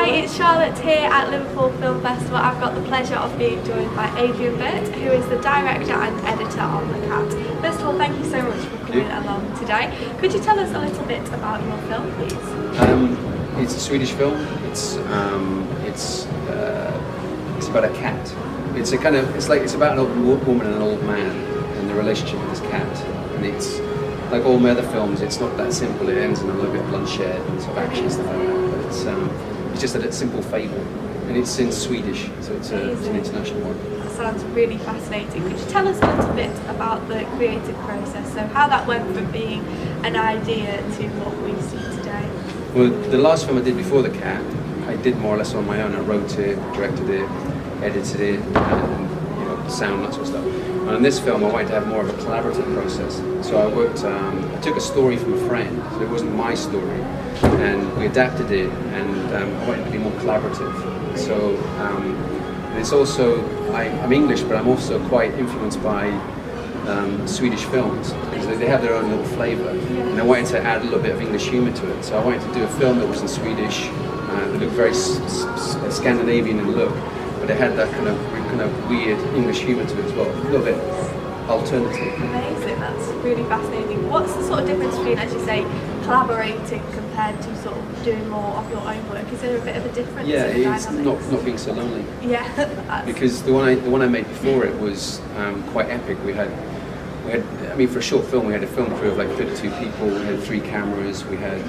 Hi, it's Charlotte here at Liverpool Film Festival. I've got the pleasure of being joined by Adrian Burt, who is the director and editor on The Cat. First of all, thank you so much for coming along today. Could you tell us a little bit about your film, please? It's a Swedish film. It's about a cat. It's about an old woman and an old man and the relationship with this cat. And it's like all my other films. It's not that simple. It ends in a little bit of bloodshed and sort of action stuff like that. But it's just a simple fable, and it's in Swedish, so it's an international one. That sounds really fascinating. Could you tell us a little bit about the creative process? So how that went from being an idea to what we see today? Well, the last film I did before The Cat, I did more or less on my own. I wrote it, directed it, edited it, and sound, that sort of stuff. And in this film, I wanted to have more of a collaborative process. So I took a story from a friend, so it wasn't my story, and we adapted it, and I wanted it to be more collaborative. So, and it's also, I'm English, but I'm also quite influenced by Swedish films, because they have their own little flavour, and I wanted to add a little bit of English humour to it. So I wanted to do a film that was in Swedish, that looked very Scandinavian in look, but it had that kind of weird English humour to it as well, a little bit alternative. Amazing, that's really fascinating. What's the sort of difference between, as you say, collaborating compared to sort of doing more of your own work? Is there a bit of a difference? Yeah, in it's not being so lonely. Yeah, because the one I made before it was quite epic. We had, I mean, for a short film, we had a film crew of like 32 people. We had 3 cameras. We had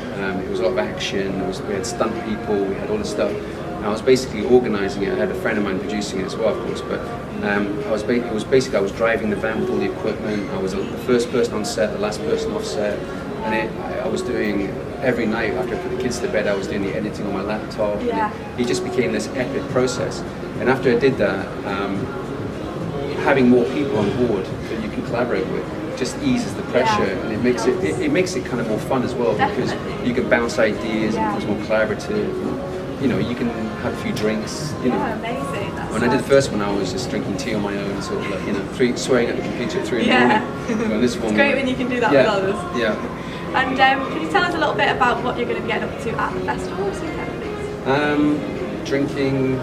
it was a lot of action. We had stunt people. We had all this stuff. And I was basically organising it. I had a friend of mine producing it as well, of course. But I was driving the van with all the equipment. I was the first person on set, the last person off set, and I was doing every night after I put the kids to bed. I was doing the editing on my laptop. Yeah. It just became this epic process. And after I did that, having more people on board that you can collaborate with just eases the pressure, and it makes it kind of more fun as well. Definitely. Because you can bounce ideas, it becomes more collaborative. You can have a few drinks. Yeah, amazing. When I did the first one, I was just drinking tea on my own, sort of like, swearing at the computer at 3 in the morning. And this one, it's great when you can do that with others. Yeah. And can you tell us a little bit about what you're going to be getting up to at the festival this weekend, please? Drinking,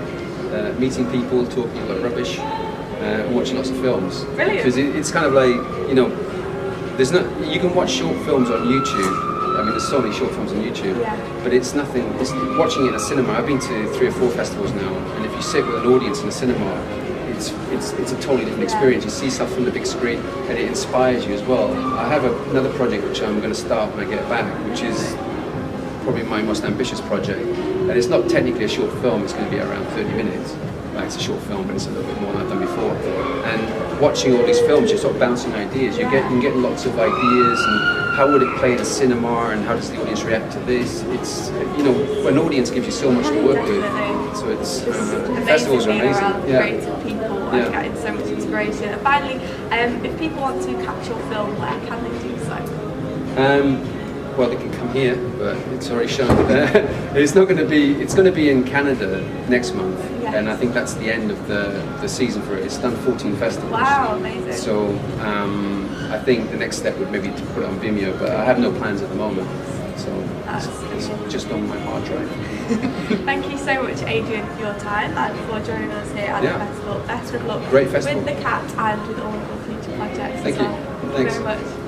meeting people, talking about rubbish, and watching lots of films. Brilliant. Because it's kind of like, you can watch short films on YouTube. I mean, there's so many short films on YouTube, but it's nothing. It's watching it in a cinema. I've been to 3 or 4 festivals now, and if you sit with an audience in a cinema, it's a totally different experience. You see stuff from the big screen, and it inspires you as well. I have another project which I'm going to start when I get back, which is probably my most ambitious project, and it's not technically a short film. It's going to be around 30 minutes. It's a short film, but it's a little bit more than I've done before. And watching all these films, you're sort of bouncing ideas. You're getting lots of ideas, and how would it play in a cinema, and how does the audience react to this? It's an audience gives you so much to work with. So it's festivals are amazing. Creative people and getting so much inspiration. And finally, if people want to catch your film, where can they do so? Well, they can come here, but it's already shown. It's going to be in Canada next month, and I think that's the end of the season for it. It's done 14 festivals. Wow, amazing. So I think the next step would maybe to put it on Vimeo, but I have no plans at the moment. So it's just on my hard drive. Thank you so much, Adrian, for your time and for joining us here at the festival. Best of luck Great festival. with The Cat and with all of your future projects. Thank you. Thank you very much.